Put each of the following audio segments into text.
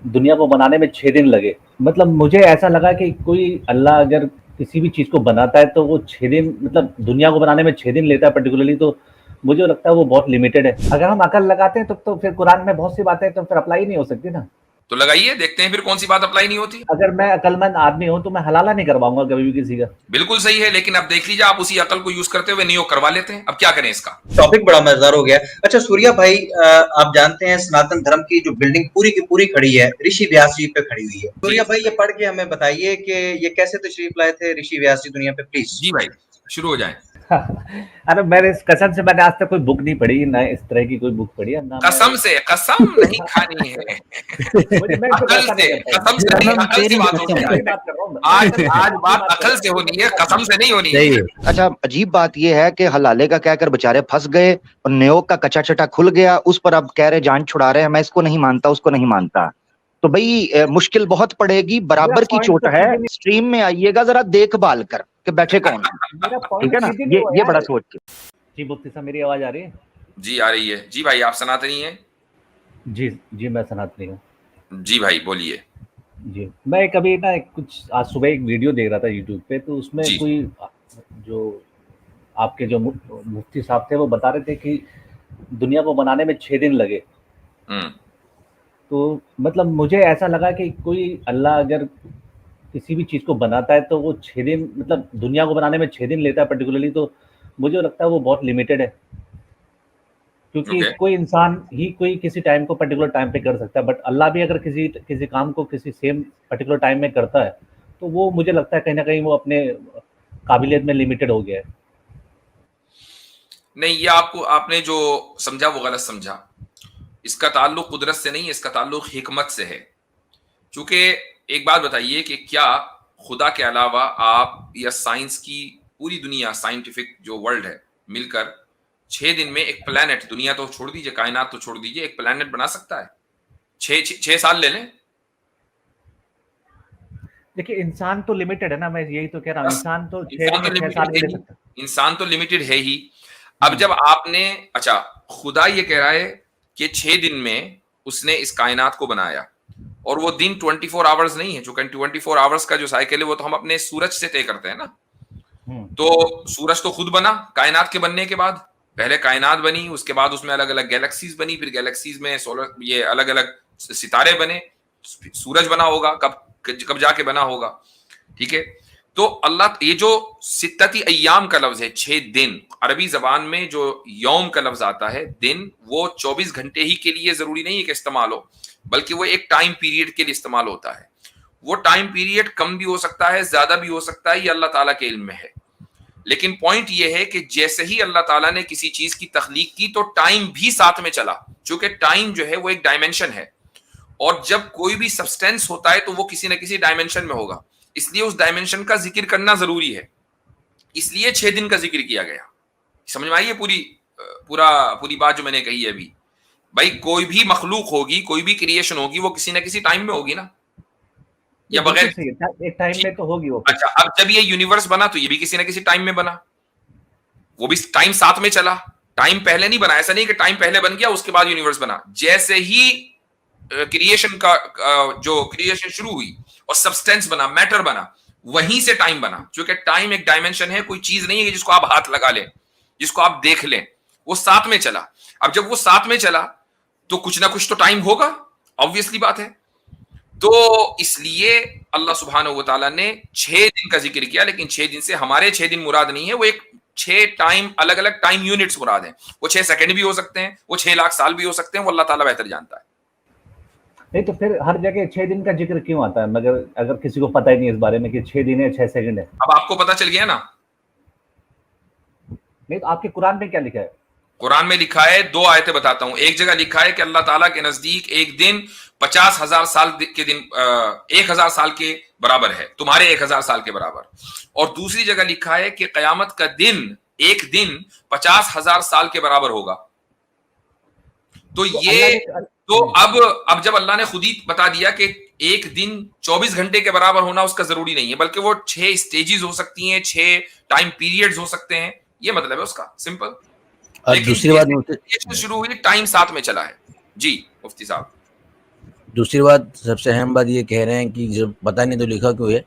दुनिया को बनाने में 6 दिन लगे। मतलब मुझे ऐसा लगा कि कोई अल्लाह अगर किसी भी चीज़ को बनाता है तो वो 6 दिन मतलब दुनिया को बनाने में 6 दिन लेता है पर्टिकुलरली, तो मुझे लगता है वो बहुत लिमिटेड है। अगर हम अकल लगाते हैं तो फिर कुरान में बहुत सी बातें तो फिर अप्लाई ही नहीं हो सकती ना। तो लगाइए, देखते हैं फिर कौन सी बात अप्लाई नहीं होती। अगर मैं अकलमंद आदमी हूँ तो मैं हलाला नहीं करवाऊँगा कभी भी किसी का। बिल्कुल सही है, लेकिन अब देख लीजिए आप उसी अकल को यूज करते हुए नियोग करवा लेते हैं। अब क्या करें इसका। टॉपिक बड़ा मजेदार हो गया। अच्छा सूर्या भाई, आप जानते हैं सनातन धर्म की जो बिल्डिंग पूरी की पूरी खड़ी है ऋषि व्यास जी पे खड़ी हुई है। सूर्या भाई ये पढ़ के हमें बताइए कि ये कैसे तशरीफ लाए थे ऋषि व्यास जी दुनिया पे, प्लीज। जी भाई, शुरू हो जाए। अरे मैंने कसम से मैंने आज तक कोई बुक नहीं पढ़ी, ना इस तरह की कोई बुक पढ़ी है ना। कसम से कसम नहीं खानी है। अकल से, कसम से नहीं, अकल से बात होनी है। आज बात अकल से होनी है, कसम से नहीं होनी है। अच्छा अजीब बात यह है कि हलाले का कहकर बेचारे फंस गए और न्योग का कच्चा चटा खुल गया, उस पर अब कह रहे जान छुड़ा रहे हैं, मैं इसको नहीं मानता उसको नहीं मानता। तो भाई मुश्किल बहुत पड़ेगी, बराबर की चोट है। स्ट्रीम में आइएगा जरा देखभाल कर के बैठे कौन है, ठीक है ना। ये बड़ा सोच के। जी मुफ्ती साहब मेरी आवाज आ रही है? जी आ रही है। जी भाई आप सनातनी हैं? जी जी मैं सनातनी हूँ। जी भाई बोलिए। जी मैं कभी ना कुछ आज सुबह एक वीडियो देख रहा था यूट्यूब पे, तो उसमें कोई जो आपके जो मुफ्ती साहब थे वो बता रहे थे कि दुनिया को बनाने में 6 दिन लगे। तो मतलब मुझे ऐसा लगा कि कोई अल्लाह अगर किसी भी चीज़ को बनाता है तो वो 6 दिन मतलब दुनिया को बनाने में 6 दिन लेता है पर्टिकुलरली, तो मुझे लगता है वो बहुत लिमिटेड है। क्योंकि कोई इंसान ही कोई किसी टाइम को पर्टिकुलर टाइम पे कर सकता है, बट अल्लाह भी अगर किसी काम को किसी सेम पर्टिकुलर टाइम में करता है तो वो मुझे लगता है कहीं ना कहीं वो अपने काबिलियत में लिमिटेड हो गया है। नहीं, ये आपने जो समझा वो गलत समझा। इसका ताल्लुक कुदरत से नहीं है, इसका ताल्लुक हिकमत से है। क्योंकि एक बात बताइए कि क्या खुदा के अलावा आप या साइंस की पूरी दुनिया, साइंटिफिक जो वर्ल्ड है, मिलकर 6 दिन में एक प्लेनेट, दुनिया तो छोड़ दीजिए, कायनात तो छोड़ दीजिए, एक प्लेनेट बना सकता है? 6 साल ले लें। देखिए इंसान तो लिमिटेड है ना, मैं यही तो कह रहा हूँ। इंसान तो 6 साल में ले सकता। इंसान तो लिमिटेड है ही। अब जब आपने, अच्छा खुदा ये कह रहा है कि 6 दिन में उसने इस कायनात को बनाया, और वो दिन 24 आवर्स नहीं है। जो 24 आवर्स का जो साइकिल है वो तो हम अपने सूरज से तय करते हैं ना। तो सूरज तो खुद बना कायनात के बनने के बाद। पहले कायनात बनी, उसके बाद उसमें अलग अलग गैलेक्सीज बनी, फिर गैलेक्सीज में सोलर ये अलग अलग सितारे बने, सूरज बना होगा कब जाके बना होगा। ठीक है। तो अल्लाह, ये जो सित्तती अय्याम का लफ्ज है 6 दिन, अरबी जबान में जो यौम का लफ्ज आता है दिन, वो 24 घंटे ही के लिए जरूरी नहीं है कि इस्तेमाल हो, बल्कि वो एक टाइम पीरियड के लिए इस्तेमाल होता है। वो टाइम पीरियड कम भी हो सकता है, ज्यादा भी हो सकता है, ये अल्लाह ताला के इल्म में है। लेकिन पॉइंट ये है कि जैसे ही अल्लाह ताला ने किसी चीज की तख्लीक की तो टाइम भी साथ में चला, क्योंकि टाइम जो है वो एक डायमेंशन है, और जब कोई भी सब्सटेंस होता है तो वो किसी ना किसी डायमेंशन में होगा, इसलिए उस डायमेंशन का जिक्र करना जरूरी है। इसलिए 6 दिन का जिक्र किया गया। समझ में आई है पूरी बात जो मैंने कही है अभी? भाई कोई भी मखलूक होगी, कोई भी क्रिएशन होगी, वो किसी ना किसी टाइम में होगी ना, या बगैर एक टाइम में तो होगी वो। अच्छा, अब जब ये यूनिवर्स बना तो ये भी किसी ना किसी टाइम में बना, वो भी टाइम साथ में चला। टाइम पहले नहीं बना, ऐसा नहीं कि टाइम पहले बन गया उसके बाद यूनिवर्स बना। जैसे ही क्रिएशन का जो क्रिएशन शुरू हुई और सब्सटेंस बना, मैटर बना, वहीं से टाइम बना। क्योंकि टाइम एक डायमेंशन है, कोई चीज नहीं है जिसको आप हाथ लगा लें, जिसको आप देख लें। वो साथ में चला। अब जब वो साथ में चला तो कुछ ना कुछ तो टाइम होगा, ऑब्वियसली बात है। तो इसलिए अल्लाह सुब्हानहू व तआला ने 6 दिन का जिक्र किया, लेकिन 6 दिन से हमारे 6 दिन मुराद नहीं है, वो एक 6 टाइम, अलग अलग टाइम यूनिट्स मुराद हैं। वो 6 सेकंड भी हो सकते हैं, वो 6 लाख साल भी हो सकते हैं, वो अल्लाह ताला बेहतर जानता है। नहीं तो फिर हर जगह 6 दिन का जिक्र क्यों आता है, मगर अगर किसी को पता ही नहीं इस बारे में कि 6 दिन है 6 सेकंड है? अब आपको पता चल गया ना। नहीं तो आपके कुरान में क्या लिखा है? कुरान में लिखा है, 2 आयतें बताता हूं। एक जगह लिखा है कि अल्लाह ताला के नजदीक एक दिन 50,000 साल के दिन 1,000 साल के बराबर है, तुम्हारे 1,000 साल के बराबर। और दूसरी जगह लिखा है कि कयामत का दिन, एक दिन 50,000 साल के बराबर होगा। तो ये तो अब जब अल्लाह ने खुद ही बता दिया कि एक दिन 24 घंटे के बराबर होना उसका जरूरी नहीं है, बल्कि वो 6 स्टेजेस हो सकती हैं, 6 टाइम पीरियड्स हो सकते हैं, ये मतलब है उसका, सिंपल। लेकिन दूसरी बात शुरू हुई टाइम साथ में चला है। जी मुफ्ती साहब। दूसरी बात, सबसे अहम बात ये कह रहे हैं कि जब पता नहीं तो लिखा क्यों है,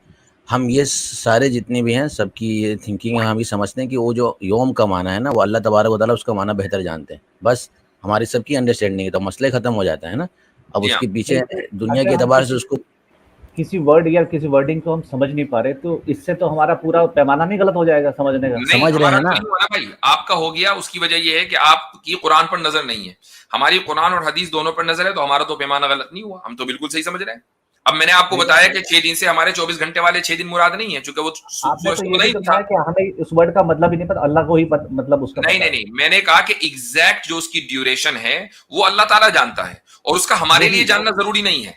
हम ये सारे जितने भी हैं सबकी ये थिंकिंग है, हम ये समझते हैं कि वो जो योम का माना है ना, वो अल्लाह तबारक व तआला उसका माना बेहतर जानते हैं। बस हमारी सबकी अंडरस्टैंडिंग है तो मसले खत्म हो जाता है ना। अब जी हाँ। उसके पीछे दुनिया अगर के हम एतबार से उसको किसी वर्ड या किसी वर्डिंग को हम समझ नहीं पा रहे, तो इससे तो हमारा पूरा पैमाना नहीं गलत हो जाएगा समझने का? नहीं, समझ रहे हमारा हैं ना। नहीं हुआ ना भाई, आपका हो गया। उसकी वजह ये है कि आपकी कुरान पर नजर नहीं है, हमारी कुरान और हदीस दोनों पर नजर है, तो हमारा तो पैमाना गलत नहीं हुआ, हम तो बिल्कुल सही समझ रहे हैं। अब मैंने आपको बताया कि 6 दिन से हमारे 24 घंटे वाले 6 दिन मुराद नहीं है, क्योंकि वो आपने सूरज तो तो ये भी नहीं तो था। कहा कि हमें उस वर्ड का मतलब ही नहीं पता, अल्लाह को ही मतलब उसका नहीं पता नहीं है। नहीं, मैंने कहा कि एग्जैक्ट जो उसकी ड्यूरेशन है वो अल्लाह ताला जानता है, और उसका हमारे लिए जानना जरूरी नहीं है,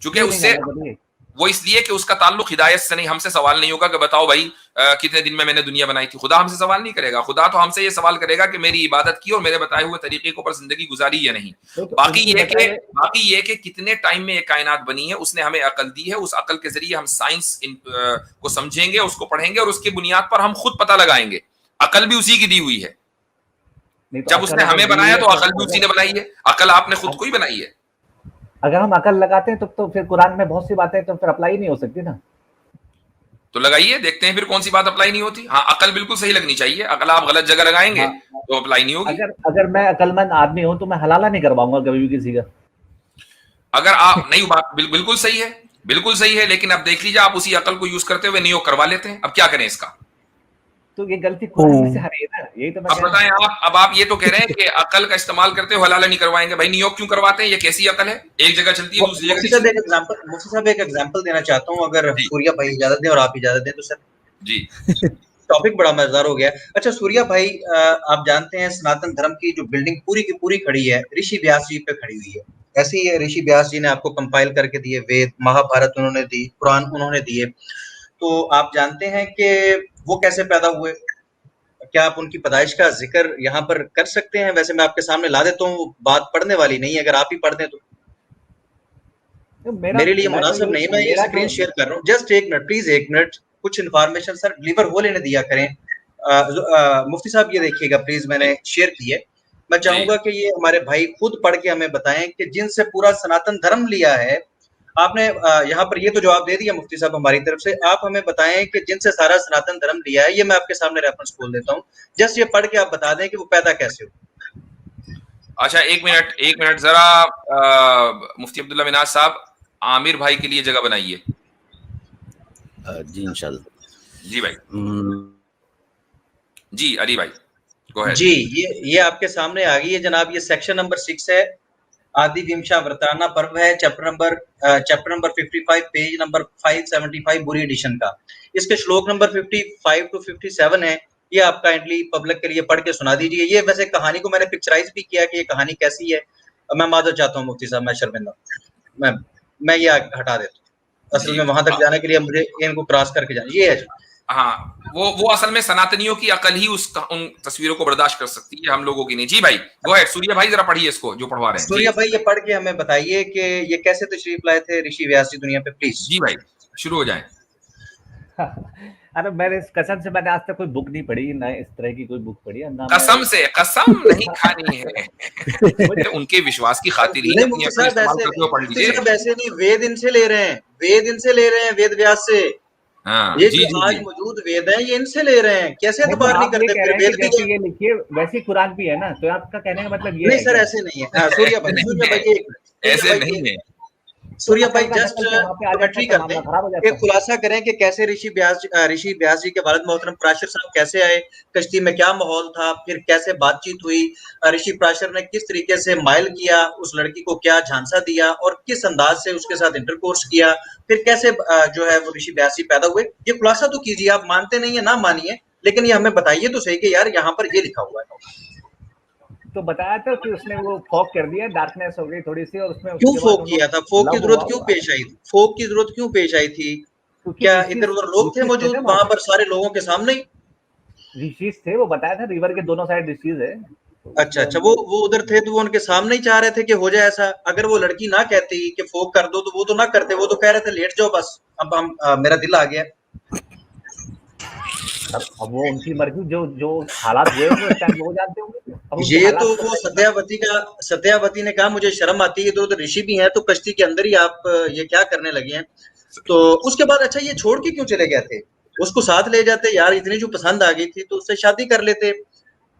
क्योंकि क्यों नहीं उससे जानना जरूरी है? वो इसलिए कि उसका ताल्लुक हिदायत से नहीं, हमसे सवाल नहीं होगा कि बताओ भाई कितने दिन में मैंने दुनिया बनाई थी। खुदा हमसे सवाल नहीं करेगा, खुदा तो हमसे ये सवाल करेगा कि मेरी इबादत की और मेरे बताए हुए तरीके को पर जिंदगी गुजारी या नहीं। तो बाकी उनकी ये कि बताए बाकी ये कि कितने टाइम में ये कायनात बनी है, उसने हमें अकल दी है, उस अकल के जरिए हम साइंस को समझेंगे, उसको पढ़ेंगे और उसकी बुनियाद पर हम खुद पता लगाएंगे। अकल भी उसी की दी हुई है। नहीं तो जब अकल उसने अगर हमें दी बनाया है तो अकल भी उसी ने बनाई है, अकल आपने खुद को ही बनाई है। अगर हम अकल लगाते हैं तो फिर कुरान में बहुत सी बातें तो फिर अप्लाई नहीं हो सकती ना। तो लगाइए, देखते हैं फिर कौन सी बात अप्लाई नहीं होती। हाँ, अकल बिल्कुल सही लगनी चाहिए, अकल आप गलत जगह लगाएंगे हाँ, तो अप्लाई नहीं होगी। अगर मैं अकलमंद आदमी हूं तो मैं हलाला नहीं करवाऊंगा कभी भी किसी का। अगर आप नहीं, बात बिल्कुल सही है, बिल्कुल सही है, लेकिन अब देख लीजिए आप उसी अकल को यूज करते हुए नियोग करवा लेते हैं। अब क्या करें इसका? तो ये गलती कुरान में से आ रही है ना, यही तो मैं अब कह रहा बताएं हूं। आप, अब आप ये तो कह रहे हैं कि अकल का इस्तेमाल करते हुए हलाला नहीं करवाएंगे। भाई नियोग क्यों करवाते हैं? ये कैसी अकल है? एक जगह चलती है, दूसरी मुफ्ती जगह साहब एक एग्जांपल देना चाहता हूँ, अगर जी। सूर्या भाई इजाजत दें और आप इजाजत दें तो सर। जी टॉपिक बड़ा मजेदार हो गया। अच्छा सूर्या भाई, आप जानते हैं सनातन धर्म की जो बिल्डिंग पूरी की पूरी खड़ी है, ऋषि व्यास जी पे खड़ी हुई है। ऐसे ही ऋषि व्यास जी ने आपको कंपाइल करके दिए वेद, महाभारत उन्होंने दी, कुरान उन्होंने दिए। तो आप जानते हैं कि वो कैसे पैदा हुए? क्या आप उनकी पैदाइश का जिक्र यहाँ पर कर सकते हैं? वैसे मैं आपके सामने ला देता हूँ, बात पढ़ने वाली नहीं है, अगर आप ही पढ़ दें तो तो मेरे लिए मुनासिब नहीं। मैं ये स्क्रीन शेयर कर रहा हूँ, जस्ट एक मिनट प्लीज, एक मिनट। कुछ इन्फॉर्मेशन सर डिलीवर हो लेने दिया करें। मुफ्ती साहब ये देखिएगा प्लीज, मैंने शेयर की है। मैं चाहूंगा कि ये हमारे भाई खुद पढ़ के हमें बताएं कि जिनसे पूरा सनातन धर्म लिया है आपने। यहाँ पर ये तो जवाब दे दिया मुफ्ती साहब हमारी तरफ से। आप हमें बताएं कि जिनसे सारा सनातन धर्म लिया है, ये मैं आपके सामने रेफरेंस खोल देता हूँ, जस्ट ये पढ़ के आप बता दें कि वो पैदा कैसे हो। अच्छा, एक मिनट जरा मुफ्ती अब्दुल्ला मिनाज साहब, आमिर भाई के लिए जगह बनाइए। जी इंशाल्लाह। जी भाई। जी अली भाई गो अहेड। जी ये आपके सामने आ गई है जनाब। ये सेक्शन नंबर 6 है, आदि विमशा वर्ताना पर्व है, चैप्टर नंबर 55, पेज नंबर 575 बुरी एडिशन का। इसके श्लोक नंबर 55 to 57 है। ये आप काइंडली पब्लिक के लिए पढ़ के सुना दीजिए। ये वैसे कहानी को मैंने पिक्चराइज भी किया कि ये कहानी कैसी है। मैं माजर चाहता हूँ मुफ्ती साहब, मैं शर्मिंदा, मैं ये हटा देता हूँ। असल में वहां तक जाने के लिए मुझे इनको क्रॉस करके जाना। ये है जी। हाँ, वो असल में सनातनियों की अकल ही उन तस्वीरों को बर्दाश्त कर सकती है, हम लोगों की नहीं। जी भाई गो अहेड, सूर्या भाई जरा पढ़िए इसको जो पढ़वा रहे हैं। सूर्या भाई ये पढ़ के हमें बताइए कि ये कैसे तशरीफ लाए थे ऋषि व्यास जी दुनिया पे, प्लीज। जी भाई शुरू हो जाए। अरे मैंने कसम से मैंने आज तक कोई बुक नहीं पढ़ी, ना इस तरह की कोई बुक पढ़ी है, ना कसम से कसम नहीं खानी है। उनके विश्वास की खातिर ही अपनी अकल इस्तेमाल करते हुए पढ़ लीजिए। वैसे नहीं, वेद इनसे ले रहे हैं, वेद व्यास से। हाँ, ये जी, जो आज मौजूद वेद है ये इनसे ले रहे हैं, कैसे एतबार नहीं करते? फिर वेद भी ये लिखिए वैसे कुरान भी है ना, तो आपका कहने का मतलब ये नहीं सर, ऐसे नहीं है। सूर्या भाई ऐसे नहीं है। सूर्या भाई जस्ट कमेंट्री करते हैं, एक खुलासा करें कि कैसे ऋषि व्यास जी के वालिद मोहतरम पराशर साहब कैसे आए, कश्ती में क्या माहौल था, फिर कैसे बातचीत हुई, ऋषि पराशर ने किस तरीके से माइल किया, उस लड़की को क्या झांसा दिया और किस अंदाज से उसके साथ इंटरकोर्स किया, फिर कैसे जो है वो ऋषि व्यास जी पैदा हुए। ये खुलासा तो कीजिए, आप मानते नहीं है ना मानिए, लेकिन ये हमें बताइए तो सही कि यार यहाँ पर ये लिखा हुआ है। तो बताया था कि उसने वो फॉग कर दिया, डार्कनेस हो गई थोड़ी सी, और उसमें क्यों फॉग किया था? फॉग की जरूरत क्यों पेश आई थी? फॉग की जरूरत क्यों पेश आई थी? क्या इधर उधर लोग थे मौजूद वहां पर सारे लोगों के सामने ही? ऋषिज थे, वो बताया था रिवर के दोनों साइड ऋषिज है। अच्छा, वो उधर थे तो वो उनके सामने ही चाह रहे थे कि हो जाए ऐसा। अगर वो लड़की ना कहती कि फॉग कर दो तो वो तो ना करते, वो तो कह रहे थे लेट जाओ बस। अब हम मेरा दिल आ गया। अब वो उनकी मर्जी, जो हालात हुए होंगे उस टाइम वो जानते होंगे। अब उनके ये हालात तो तो वो अलग सत्यावती ने कहा मुझे शर्म आती है, तो ऋषि भी हैं तो कश्ती के अंदर ही आप ये क्या करने लगे हैं। तो उसके बाद अच्छा ये छोड़ के क्यों चले गए थे? उसको साथ ले जाते यार, इतनी जो पसंद आ गई थी तो उससे शादी कर लेते।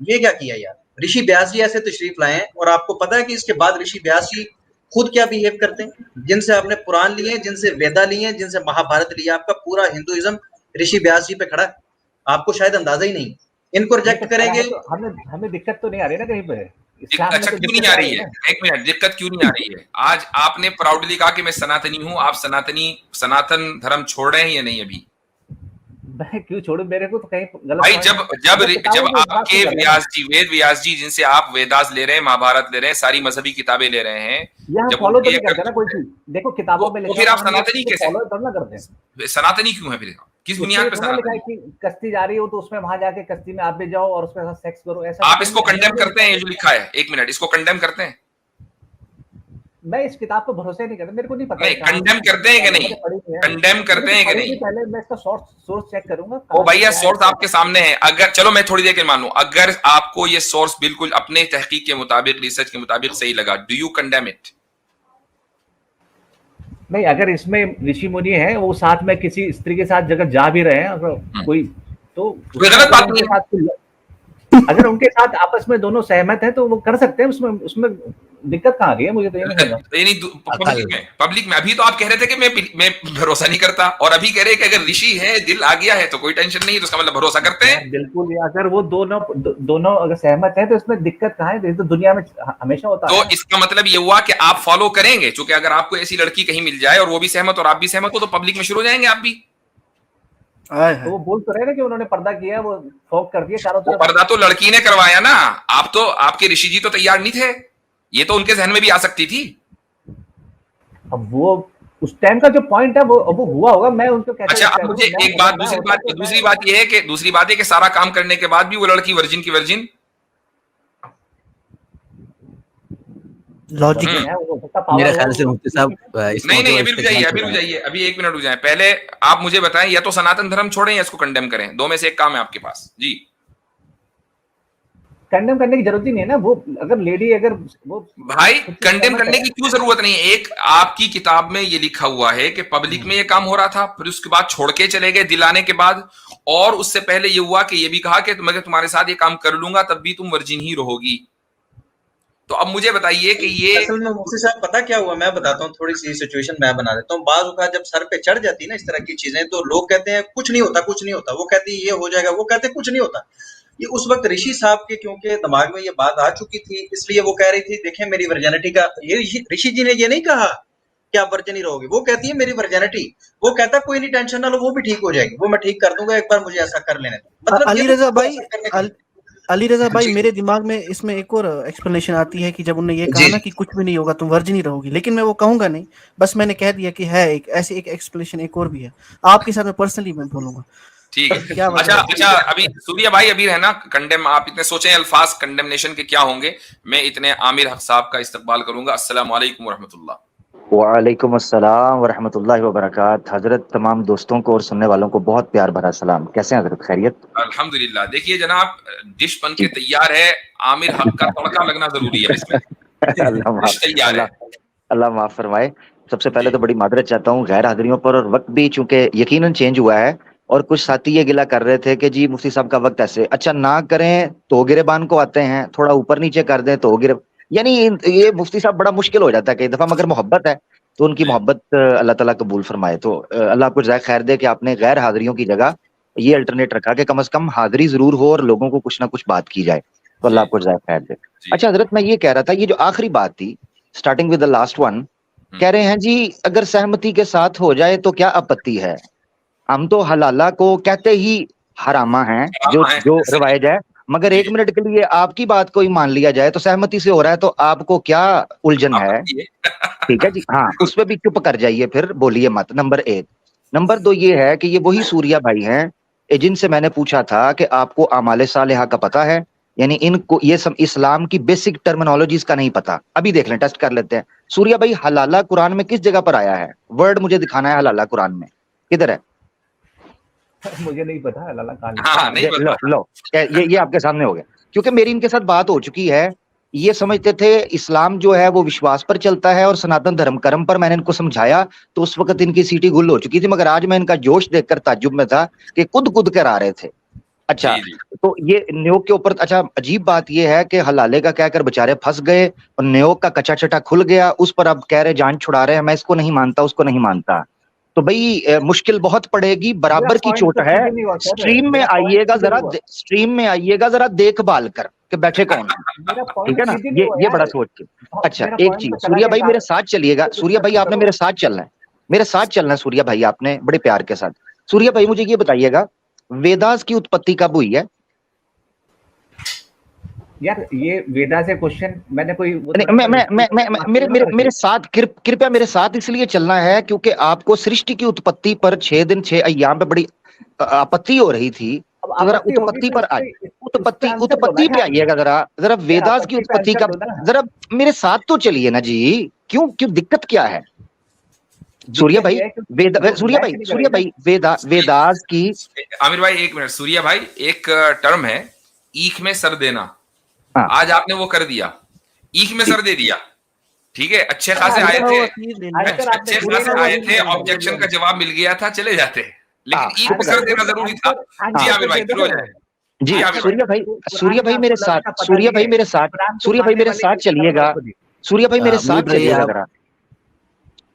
ये क्या किया यार? ऋषि व्यास जी ऐसे तशरीफ लाए हैं और आपको पता है कि इसके बाद ऋषि व्यास जी खुद क्या बिहेव करते हैं, जिनसे आपने पुराण लिए हैं, जिनसे वेदा लिए हैं, जिनसे महाभारत लिया, आपका पूरा हिंदुइज्म ऋषि व्यास जी पे खड़ा है। आपको शायद अंदाजा ही नहीं। इनको नहीं रिजेक्ट तो खड़ा करेंगे। है तो हमें दिक्कत तो नहीं आ रही ना कहीं पे। इस्लाम में अच्छा तो क्यों दिक्कत नहीं आ आ रही रही है? है ना। एक मिनट, दिक्कत क्यों नहीं आ रही है? आज आपने प्राउडली कहा कि मैं सनातनी हूं, आप सनातन धर्म छोड़ रहे हैं या नहीं अभी? मैं क्यों छोड़ू, मेरे को तो कहीं गलत भाई पॉइंट, जब जब वो किताबों जब के हिसाब से आपके कर रहे हैं ना। व्यास जी, वेद व्यास जी, जिनसे आप वेदास ले रहे हैं, महाभारत ले रहे हैं, सारी मजहबी किताबें ले रहे हैं, ये हम जब वो फॉलो तो नहीं बिहेव करते ना करते कोई हैं, चीज। देखो किताबों में तो लिखा फिर हुआ, आप हम लोग सनातनी उसको कैसे फॉलो थोड़ा ना करते हैं। हैं? सनातनी क्यों है फिर? किस उसमें बुनियाद ये पे थोड़ा लिखा है सनातनी? कि कश्ती जा रही हो तो उसमें वहां जाके कश्ती में आप भी जाओ और उसके साथ सेक्स करो, ऐसा तो आप कहीं इसको हमने कंडेम तो करते लिखा हैं, है। ये जो लिखा है? एक मिनट, इसको कंडेम करते हैं? मैं इस किताब पर भरोसा नहीं करता, मेरे को नहीं पता नहीं, है कहाँ कंडेम से करते हैं कि नहीं? मैंने पढ़ी नहीं है। कंडेम मैंने करते तो हैं कि पढ़ी थी नहीं? पहले, मैं इसका सोर्स चेक करूंगा ओ कहाँ से भैया, क्या है सोर्स क्या आपके सामने है। अगर चलो मैं थोड़ी देर के लिए मान लूं, अगर आपको ये सोर्स बिल्कुल अपने तहकीक के मुताबिक, रिसर्च के मुताबिक सही लगा, डू यू कंडेम इट? नहीं। अगर इसमें ऋषि मुनि है, वो साथ में किसी स्त्री के साथ जगह जा भी रहे हैं अगर कोई, तो कोई उसमें गलत अगर बात उनके नहीं है। साथ अगर उनके साथ आपस में दोनों सहमत हैं तो वो कर सकते हैं। उसमें उसमें दिक्कत कहाँ आ रही है, मुझे तो ये नहीं समझ। नहीं, अकल। पब्लिक में अभी तो आप कह रहे थे कि मैं भरोसा नहीं करता, और अभी कह रहे हैं कि अगर ऋषि है, दिल आ गया है तो कोई टेंशन नहीं है, तो उसका मतलब भरोसा करते हैं। यार बिल्कुल, अगर वो दोनों अगर सहमत हैं तो इसमें दिक्कत कहाँ है? ये तो दुनिया में हमेशा होता तो है। इसका मतलब ये हुआ कि आप फॉलो करेंगे, क्योंकि अगर आपको ऐसी लड़की कहीं मिल जाए और वो भी सहमत और आप भी सहमत हो, तो पब्लिक में शुरू हो जाएंगे आप भी। तो वो बोल तो रहे ना कि उन्होंने पर्दा किया, वो फोक कर दिया चारों वो तरफ। पर्दा तो लड़की ने करवाया ना, आप तो, आपके ऋषि जी तो तैयार नहीं थे। ये तो उनके जहन में भी आ सकती थी। अब वो उस टाइम का जो पॉइंट है वो हुआ होगा, मैं उनको कैसे अच्छा, अब कह मुझे दूं? एक बात, मैं होता तो दूसरी बात ये है कि सारा काम करने के बाद भी वो लड़की वर्जिन की वर्जिन। लॉजिक है, वो हो सकता पावर मेरे हो। ख्याल से मुफ्ती साहब इस नहीं मौके नहीं, पर अभी रुक इस्तेमाल जाइए, कर रहे हैं। अभी 1 मिनट रुक जाए। पहले आप मुझे बताएं, या तो सनातन धर्म छोड़ें या इसको कंडेम करें, दो में से एक काम है आपके पास जी। कंडेम करने की जरूरत ही नहीं है ना। वो अगर लेडी, अगर वो भाई कंडेम सहमत करने है। की क्यों जरूरत नहीं है? एक आपकी किताब में ये लिखा हुआ है कि पब्लिक में ये काम हो रहा था, फिर उसके बाद छोड़ के चले गए दिलाने के बाद, और उससे पहले ये हुआ कि ये भी कहा कि मैं तुम्हारे साथ ये काम कर लूंगा तब भी तुम वर्जिन ही रहोगी। तो अब मुझे बताइए कि ये असल में मुफ्ती साहब पता क्या हुआ, मैं बताता हूँ, थोड़ी सी सिचुएशन मैं बना देता हूँ। बाज औक़ात जब सर पे चढ़ जाती है ना इस तरह की चीजें, तो लोग कहते हैं कुछ नहीं होता, कुछ नहीं होता। वो कहती है ये हो जाएगा, वो कहते हैं कुछ नहीं होता। ये उस वक्त ऋषि साहब के क्योंकि दिमाग में ये बात आ चुकी थी, इसलिए वो कह रही थी देखें मेरी वर्जिनिटी का, ये ऋषि जी ने ये नहीं कहा कि आप वर्जिन ही रहोगे, वो कहती है मेरी वर्जिनिटी। वो कहता कोई नहीं, टेंशन ना लो, वो भी ठीक हो जाएगी, वो मैं ठीक कर दूंगा, एक बार मुझे ऐसा कर लेने दो। मतलब अली ये रजा भाई, ऐसा करने का अली रजा भाई, जी। मेरे दिमाग में इसमें एक और एक्सप्लेनेशन आती है कि जब उन्होंने ये कहा जी ना कि कुछ भी नहीं होगा, तुम वर्जिन ही रहोगी, लेकिन मैं वो कहूंगा नहीं, बस मैंने कह दिया कि है एक ऐसी एक एक्सप्लेनेशन एक और भी है। आपके साथ में पर्सनली मैं बोलूंगा। ठीक है। क्या अच्छा मतलब अच्छा, अभी सूर्या भाई अभी है ना कंडेम, आप इतने सोचे अल्फाज कंडेमनेशन के क्या होंगे, मैं इतने आमिर हक साहब का इस्तकबाल करूंगा। अस्सलाम वालेकुम वरहमतुल्लाह। वालेकुम अस्सलाम वरहमतुल्लाहि वबरकात। हजरत तमाम दोस्तों को और सुनने वालों को बहुत प्यार भरा सलाम। कैसे हैं हजरत? खैरियत? अल्हम्दुलिल्लाह। देखिए जनाब, डिश बन के तैयार है, आमिर हक का तड़का लगना जरूरी है इसमें। अल्लाह डिश माफ तैयार है अल्लाह माफ फरमाए। सबसे पहले जी। तो बड़ी मादरत चाहता हूँ गैर हाजिरियों पर, और वक्त भी चूंकि यकीनन चेंज हुआ है, और कुछ साथी ये गिला कर रहे थे कि जी मुफ्ती साहब का वक्त ऐसे, अच्छा ना करें तो गिरेबान को आते हैं, थोड़ा ऊपर नीचे कर दें तो गिरे, यानी ये मुफ्ती साहब बड़ा मुश्किल हो जाता है कई दफा। मगर मोहब्बत है तो उनकी जी मोहब्बत अल्लाह ताला कबूल फरमाए। तो अल्लाह आपको जज़ाए खैर दे कि आपने गैर हाजिरियों की जगह ये अल्टरनेट रखा कि कम से कम हाजिरी जरूर हो और लोगों को कुछ ना कुछ बात की जाए। तो अल्लाह जी आपको जज़ाए खैर दे। जी। अच्छा हजरत, मैं ये कह रहा था, ये जो आखिरी बात थी, starting with the last one, कह रहे हैं जी अगर सहमति के साथ हो जाए तो क्या आपत्ति है। हम तो हलाला को कहते ही हरामा हैं, जो हाँ, जो सही। रवायज है। मगर जी, एक मिनट के लिए आपकी बात को ही मान लिया जाए तो सहमति से हो रहा है, तो आपको क्या उलझन है? आपत्ति है। ठीक है जी, हाँ, उस पर भी चुप कर जाइए, फिर बोलिए मत। नंबर एक। नंबर दो ये है कि ये वही सूर्या भाई हैं जिनसे मैंने पूछा था कि आपको आमाले सालेहा का पता है, यानी इनको ये सब इस्लाम की बेसिक टर्मिनोलॉजीज का नहीं पता। अभी देख लें, टेस्ट कर लेते हैं। सूर्या भाई, हलाला कुरान में किस जगह पर आया है? वर्ड मुझे दिखाना है, हलाला कुरान में किधर है? मुझे नहीं पता लाला कहानी। हाँ नहीं लो पता। लो ये आपके सामने हो गया, क्योंकि मेरी इनके साथ बात हो चुकी है। ये समझते थे इस्लाम जो है वो विश्वास पर चलता है और सनातन धर्म कर्म पर। मैंने इनको समझाया तो उस वक्त इनकी सीटी गुल हो चुकी थी, मगर आज मैं इनका जोश देखकर ताज्जुब में था कि कूद कूद कर आ रहे थे। अच्छा, जी जी तो ये न्योक के ऊपर, अच्छा अजीब बात ये है कि हलाले का कहकर बेचारे फंस गए और न्योक का कच्चा चटा खुल गया, उस पर अब कह रहे जान छुड़ा रहे हैं। मैं इसको नहीं मानता, उसको नहीं मानता। तो भाई मुश्किल बहुत पड़ेगी, मेरा बराबर की पॉइंट चोट तो है। क्लियर नहीं हुआ सर, स्ट्रीम में मेरा पॉइंट आइएगा क्लियर जरा, हुआ, स्ट्रीम में आइएगा जरा देखभाल कर के बैठे कौन है, मेरा ठीक पॉइंट है ना। क्लियर नहीं हुआ ये बड़ा यार। सोच के। अच्छा मेरा एक पॉइंट चीज, तो चला सूर्या गया भाई मेरे कहाँ? साथ चलिएगा। तो सूर्या भाई खत्म आपने करो। मेरे साथ चलना है, मेरे साथ चलना है सूर्या भाई, आपने बड़े प्यार के साथ। सूर्या भाई मुझे ये बताइएगा, वेदास की उत्पत्ति कब हुई है? यार ये वेदा से क्वेश्चन मैंने कोई वो नहीं, थोड़ा सा मेरे मेरे मेरे साथ कृपया मेरे साथ इसलिए चलना है क्योंकि आपको सृष्टि की उत्पत्ति पर 6 दिन 6 अय्याम पे बड़ी आपत्ति हो रही थी। अब तो जरा आपत्ति होगी उत्पत्ति तो पर इस आए, पे इस पे उत्पत्ति आंसर दो ना उत्पत्ति पे यार। आइएगा जरा, जरा यार वेदास की आपत्ति पे उत्पत्ति आंसर का। दो ना। जरा मेरे साथ तो चलिए ना जी, क्यों क्यों दिक्कत क्या है? सूर्या दिक्कत भाई ये है क्योंकि लोग सूर्या मैच भाई नहीं सूर्या करेंगे भाई वेदास की। आमिर भाई एक मिनट, सूर्या भाई एक टर्म है ईख में सर देना। हाँ आज आपने वो कर दिया, ईख में सर दे दिया, ठीक है। अच्छे खासे आए आंसर थे, आंसर आपने अच्छे दिया खासे ना, वो आए नहीं थे, करेंगे, वो ऑब्जेक्शन नहीं का जवाब मिल गया था, चले जाते, लेकिन ईख में चुप सर कर। देना जरूरी था। जी आमिर भाई शुरू हो जाए। जी जी आमिर भाई। सूर्या भाई मेरे साथ, सूर्या भाई मेरे साथ, सूर्या भाई मेरे साथ चलिएगा, सूर्या भाई मेरे साथ म्यूट रहिए चलिएगा आप। जरा,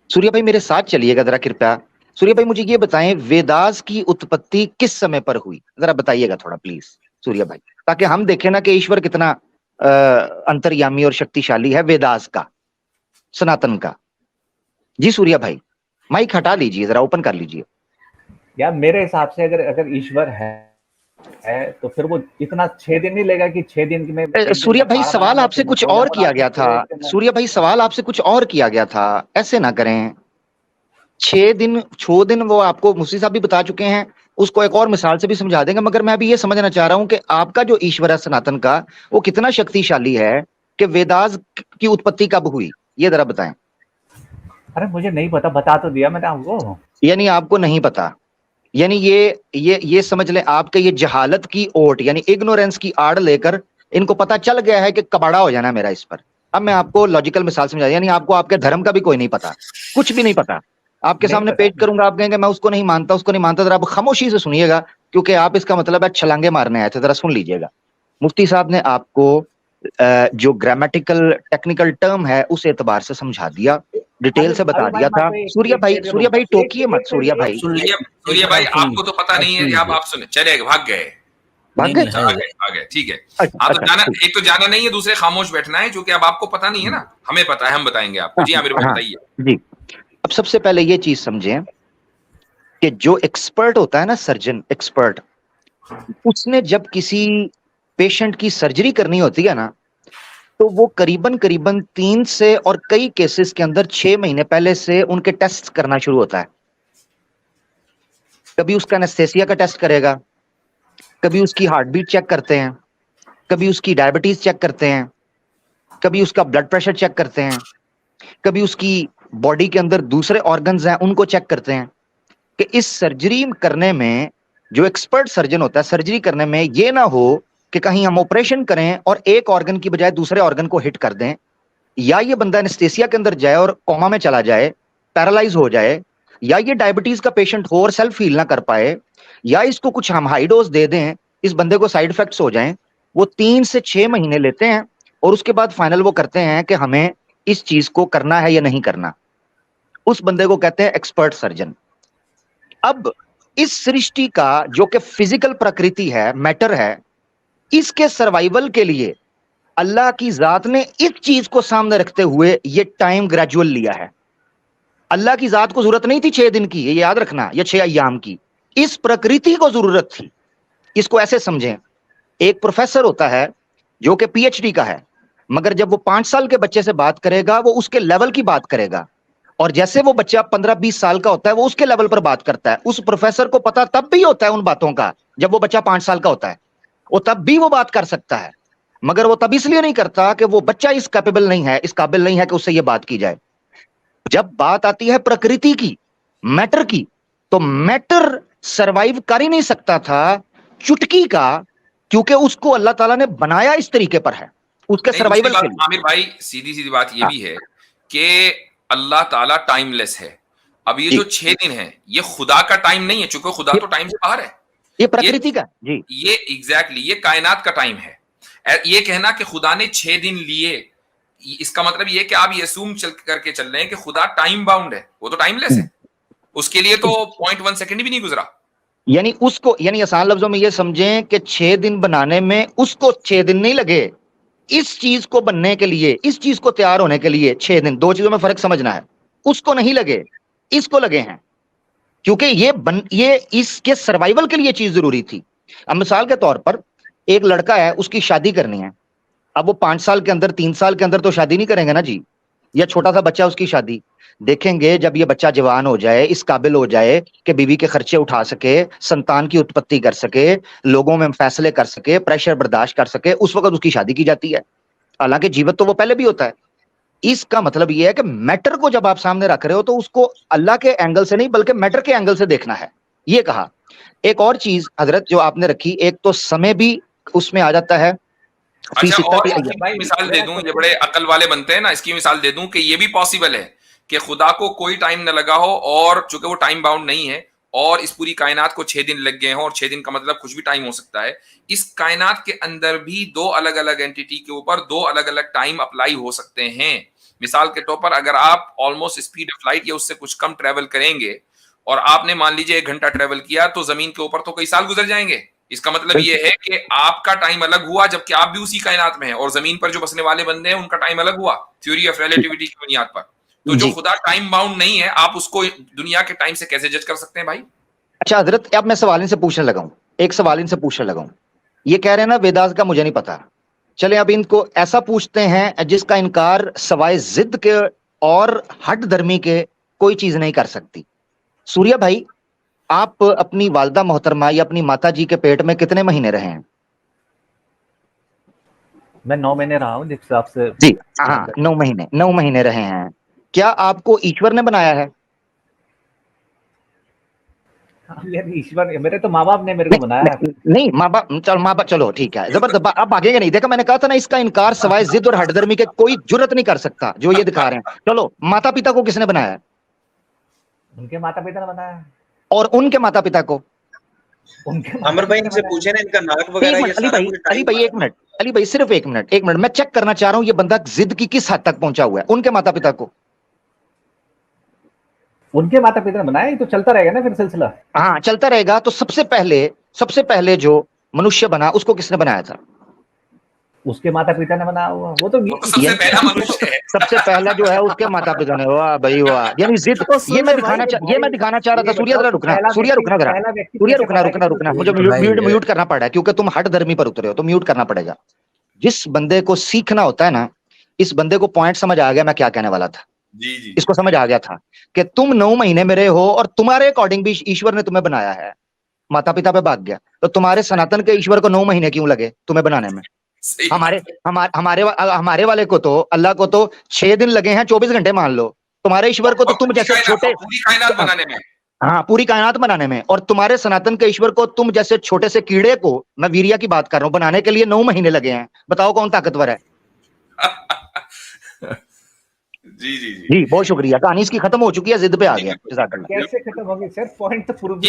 सूर्या भाई मेरे साथ चलिएगा जरा कृपया। सूर्या भाई मुझे ये बताएं, वेदास की उत्पत्ति किस समय पर हुई, जरा बताइएगा थोड़ा प्लीज सूर्या भाई, ताकि हम देखें ना कि ईश्वर कितना अंतर्यामी और शक्तिशाली है, वेदास का, सनातन का। जी सूर्या भाई माइक हटा लीजिए, जरा ओपन कर लीजिए। यार मेरे हिसाब से अगर ईश्वर है तो फिर वो इतना 6 दिन नहीं लेगा कि 6 दिन में सूर्या भाई सवाल आपसे कुछ और किया गया था, सूर्या भाई सवाल आपसे कुछ और किया गया था, ऐसे ना करें। 6 दिन वो आपको मुफ्ती साहब भी बता चुके हैं, उसको एक और मिसाल से भी समझा देंगे, मगर मैं अभी ये समझना चाह रहा हूं कि आपका जो ईश्वर है सनातन का, वो कितना शक्तिशाली है कि वेदास की उत्पत्ति कब हुई, ये जरा बताएं। अरे मुझे नहीं पता, बता तो दिया मैंने आपको। यानी आपको नहीं पता, यानी ये समझ लें आपके ये जहालत की ओट यानी इग्नोरेंस की आड़ लेकर इनको पता चल गया है कि कबाड़ा हो जाना मेरा इस पर। अब मैं आपको लॉजिकल मिसाल समझा, यानी आपको आपके धर्म का भी कोई नहीं पता, कुछ भी नहीं पता। आपके सामने पेश करूंगा, आप कहेंगे मैं उसको नहीं मानता, उसको नहीं मानता, जरा आप खामोशी से सुनिएगा, क्योंकि आप इसका मतलब है छलांगे मारने आए थे। जरा सुन लीजिएगा, मुफ्ती साहब ने आपको जो ग्रामेटिकल टेक्निकल टर्म है उस एतबार से समझा दिया, डिटेल से बता दिया था। सूर्या भाई टोकिए मत, सूर्या भाई सूर्या भाई आपको तो पता नहीं है, आप सुने चले भाग गए, भाग गए, आ गए, ठीक है। हाँ तो जाना, एक तो जाना नहीं है, दूसरे खामोश बैठना है, जो कि अब आपको पता नहीं है ना, हमें पता है, हम बताएंगे आपको। जी आमिर भाई बताइए। जी अब सबसे पहले ये चीज समझें कि जो एक्सपर्ट होता है ना, सर्जन एक्सपर्ट, उसने जब किसी पेशेंट की सर्जरी करनी होती है ना, तो वो करीबन 3 से और कई केसेस के अंदर 6 महीने पहले से उनके टेस्ट करना शुरू होता है। कभी उसका एनेस्थेसिया का टेस्ट करेगा, कभी उसकी हार्ट बीट चेक करते हैं, कभी उसकी डायबिटीज चेक करते हैं, कभी उसका ब्लड प्रेशर चेक करते हैं, कभी उसकी बॉडी के अंदर दूसरे ऑर्गन्स हैं उनको चेक करते हैं, कि इस सर्जरी करने में जो एक्सपर्ट सर्जन होता है, सर्जरी करने में ये ना हो कि कहीं हम ऑपरेशन करें और एक ऑर्गन की बजाय दूसरे ऑर्गन को हिट कर दें, या ये बंदा एनेस्थेसिया के अंदर जाए और कोमा में चला जाए, पैरालाइज हो जाए, या ये डायबिटीज का पेशेंट हो और सेल्फ हील ना कर पाए, या इसको कुछ हम हाई डोज दे दें, इस बंदे को साइड इफेक्ट्स हो जाएं। वो 3 से 6 महीने लेते हैं और उसके बाद फाइनल वो करते हैं कि हमें इस चीज को करना है या नहीं करना। उस बंदे को कहते हैं एक्सपर्ट सर्जन। अब इस सृष्टि का जो कि फिजिकल प्रकृति है, मैटर है, इसके सर्वाइवल के लिए अल्लाह की जात ने इस चीज को सामने रखते हुए ये टाइम ग्रेजुअल लिया है। अल्लाह की जात को जरूरत नहीं थी 6 दिन की, ये याद रखना, या 6 अय्याम की, इस प्रकृति को जरूरत थी। इसको ऐसे समझें, एक प्रोफेसर होता है जो कि पीएचडी का है, मगर जब वो 5 साल के बच्चे से बात करेगा वो उसके लेवल की बात करेगा, और जैसे वो बच्चा 15-20 साल का होता है वो उसके लेवल पर बात करता है। उस प्रोफेसर को पता तब भी होता है उन बातों का जब वो बच्चा 5 साल का होता है, वो तब भी वो बात कर सकता है, मगर वो तब इसलिए नहीं करता कि वो बच्चा इस कैपेबल नहीं है, इस काबिल नहीं है कि उससे ये बात की जाए। जब बात आती है प्रकृति की, मैटर की, तो मैटर सरवाइव कर ही नहीं सकता था चुटकी का, क्योंकि उसको अल्लाह ताला ने बनाया इस तरीके पर है उसके सर्वाइवल के लिए। आमिर भाई सीधी सीधी बात ये भी है कि अल्लाह ताला टाइमलेस है। अब ये जो 6 दिन है ये खुदा का टाइम नहीं है, चूंकि खुदा तो टाइम से बाहर है, ये प्रकृति का जी, ये एग्जैक्टली ये कायनात का टाइम है। ये कहना कि खुदा ने 6 दिन लिए, इसका मतलब ये कि आप ये assume करके चल रहे हैं कि खुदा टाइम बाउंड है, वो तो टाइमलेस है, उसके लिए तो 0.1 सेकंड भी नहीं गुजरा। यानी उसको, यानी आसान लफ्जों में ये समझें कि 6 दिन बनाने में उसको 6 दिन नहीं लगे, इस चीज को बनने के लिए, इस चीज को तैयार होने के लिए 6 दिन। दो चीजों में फर्क समझना है, उसको नहीं लगे, इसको लगे हैं, क्योंकि ये इसके सर्वाइवल के लिए चीज जरूरी थी। अब मिसाल के तौर पर एक लड़का है, उसकी शादी करनी है, अब वो 5 साल के अंदर 3 साल के अंदर तो शादी नहीं करेंगे ना जी, या छोटा सा बच्चा उसकी शादी देखेंगे जब ये बच्चा जवान हो जाए, इस काबिल हो जाए कि बीवी के खर्चे उठा सके, संतान की उत्पत्ति कर सके, लोगों में फैसले कर सके, प्रेशर बर्दाश्त कर सके, उस वक्त उसकी शादी की जाती है। हालांकि जीवित तो वो पहले भी होता है। इसका मतलब यह है कि मैटर को जब आप सामने रख रहे हो तो उसको अल्लाह के एंगल से नहीं बल्कि मैटर के एंगल से देखना है, ये कहा। एक और चीज हजरत जो आपने रखी, एक तो समय भी उसमें आ जाता है। अच्छा, और भाई मिसाल दे दूं, ये बड़े अकल वाले बनते हैं ना, इसकी मिसाल दे दूं कि ये भी पॉसिबल है कि खुदा को कोई टाइम न लगा हो, और चूंकि वो टाइम बाउंड नहीं है और इस पूरी कायनात को 6 दिन लग गए हों, और 6 दिन का मतलब कुछ भी टाइम हो सकता है, इस कायनात के अंदर भी 2 अलग अलग एंटिटी के ऊपर 2 अलग अलग टाइम अप्लाई हो सकते हैं। मिसाल के तौर पर अगर आप ऑलमोस्ट स्पीड ऑफ लाइट या उससे कुछ कम ट्रेवल करेंगे और आपने मान लीजिए 1 घंटा ट्रेवल किया, तो जमीन के ऊपर तो कई साल गुजर जाएंगे। इसका मतलब ये है कि आपका टाइम अलग हुआ, जबकि आप भी उसी कायनात में हैं, और जमीन पर जो बसने वाले बंदे हैं उनका टाइम अलग हुआ, थ्योरी ऑफ रिलेटिविटी की बुनियाद पर। तो जो खुदा टाइम बाउंड नहीं है, आप उसको दुनिया के टाइम से कैसे जज कर सकते हैं भाई? अच्छा हजरत, अब मैं सवाल इनसे पूछने लगा हूं, एक सवाल इनसे पूछने लगा हूं। ये कह रहे हैं ना वेदास का मुझे नहीं पता, चले अब इनको ऐसा पूछते हैं जिसका इनकार सवाए जिद के और हट धर्मी के कोई चीज नहीं कर सकती। सूर्या भाई, आप अपनी वालदा मोहतरमा या अपनी माता जी के पेट में कितने महीने रहे हैं? मैं 9 महीने रहा हूँ जिस हिसाब से। जी हाँ, 9 महीने, 9 महीने रहे हैं। क्या आपको ईश्वर ने बनाया है? ईश्वर, मेरे तो माँ बाप ने मेरे को बनाया है। नहीं माँ बाप चलो ठीक है, जबरदस्त। आप भागेंगे नहीं, देखा मैंने कहा था ना, इसका इनकार सवाए जिद और हठधर्मी के कोई जुर्रत नहीं कर सकता जो ये दिखा रहे हैं। चलो, माता पिता को किसने बनाया? उनके माता पिता ने बनाया। और उनके माता पिता को? अमर भाई इनसे पूछे ना, इनका नाक वगैरह ये सारा कुछ। अली भाई एक मिनट, अली भाई सिर्फ एक मिनट, मैं चेक करना चाह रहा हूं ये बंदा जिद की किस हद तक पहुंचा हुआ है। उनके माता पिता को? उनके माता पिता ने बनाया, ये तो चलता रहेगा ना फिर सिलसिला। हाँ चलता रहेगा। तो सबसे पहले जो मनुष्य बना उसको किसने बनाया था? उसके माता पिता ने बनाया हुआ, वो तो सबसे पहला मनुष्य है। सबसे पहला जो है उसके माता पिता ने। वाह भाई वाह, यानी जिद। ये मैं दिखाना चाह रहा था। सूर्या जरा रुकना, रुकना। मुझे म्यूट करना पड़ा है क्योंकि तुम हट धर्मी पर उतरे हो, तो म्यूट करना पड़ेगा। जिस बंदे को सीखना होता है ना, इस बंदे को पॉइंट समझ आ गया मैं क्या कहने वाला था। जी। इसको समझ आ गया था कि तुम 9 महीने में रहे हो और तुम्हारे अकॉर्डिंग भी ईश्वर ने तुम्हें बनाया है। माता पिता पे भाग गया, तो तुम्हारे सनातन के ईश्वर को 9 महीने क्यों लगे तुम्हें बनाने में? हमारे वाले को तो, अल्लाह को तो 6 दिन लगे हैं, 24 घंटे मान लो। तुम्हारे ईश्वर को तो तुम जैसे छोटे, पूरी कायनात बनाने में। हाँ पूरी कायनात बनाने में। और तुम्हारे सनातन के ईश्वर को तुम जैसे छोटे से कीड़े को, मैं वीरिया की बात कर रहा हूं, बनाने के लिए 9 महीने लगे हैं। बताओ कौन ताकतवर है? जी बहुत शुक्रिया। कहानी इसकी खत्म हो चुकी है, जिद पे आ गया। कैसे खत्म होगी सर? पॉइंट तो प्रूव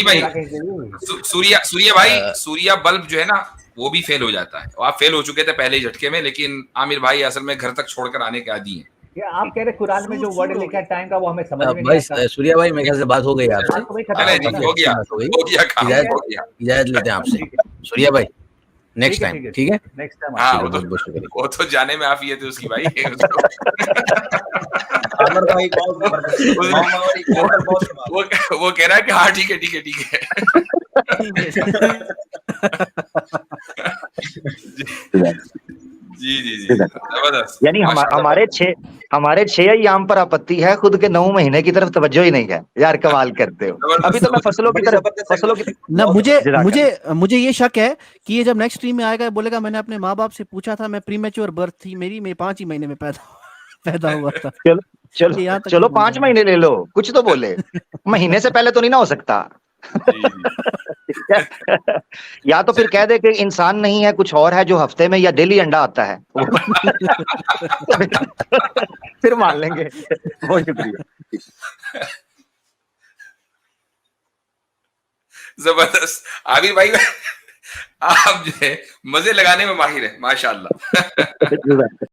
सूर्या भाई, सूर्या बल्ब जो है ना वो भी फेल हो जाता है। आप फेल हो चुके थे पहले ही झटके में, लेकिन आमिर भाई असल में घर तक छोड़कर आने के आदी हैं। ये आप कह रहे कुरान में जो वर्ड लिखा है टाइम का, वो हमें समझ में नहीं आता। सूर्या भाई मेरे ख्याल से बात हो गई आपसे, इजाजत लेते हैं आपसे सूर्या भाई। नेक्स्ट टाइम ठीक है, नेक्स्ट टाइम। हाँ वो तो जाने में आफियत है उसकी भाई। अमर भाई वो कह रहा है कि हाँ ठीक है। जी जबरदस्त। यानी हमारे 6 अय्याम पर आपत्ति है, खुद के 9 महीने की तरफ तवज्जो ही नहीं है। यार कमाल करते हो। अभी तो मैं फसलों की ना, मुझे ये शक है कि ये जब नेक्स्ट स्ट्रीम में आएगा बोलेगा मैंने अपने माँ बाप से पूछा था, मैं प्रीमेच्योर बर्थ थी मेरी, मैं 5 ही महीने में पैदा हुआ था। चलो 5 महीने ले लो, कुछ तो बोले। महीने से पहले तो नहीं ना हो सकता। ठीक है? या तो फिर कह दे कि इंसान नहीं है, कुछ और है जो हफ्ते में या डेली अंडा आता है। फिर मान लेंगे। बहुत शुक्रिया। जबरदस्त आबिर भाई, आप जो है मजे लगाने में माहिर है, माशाल्लाह।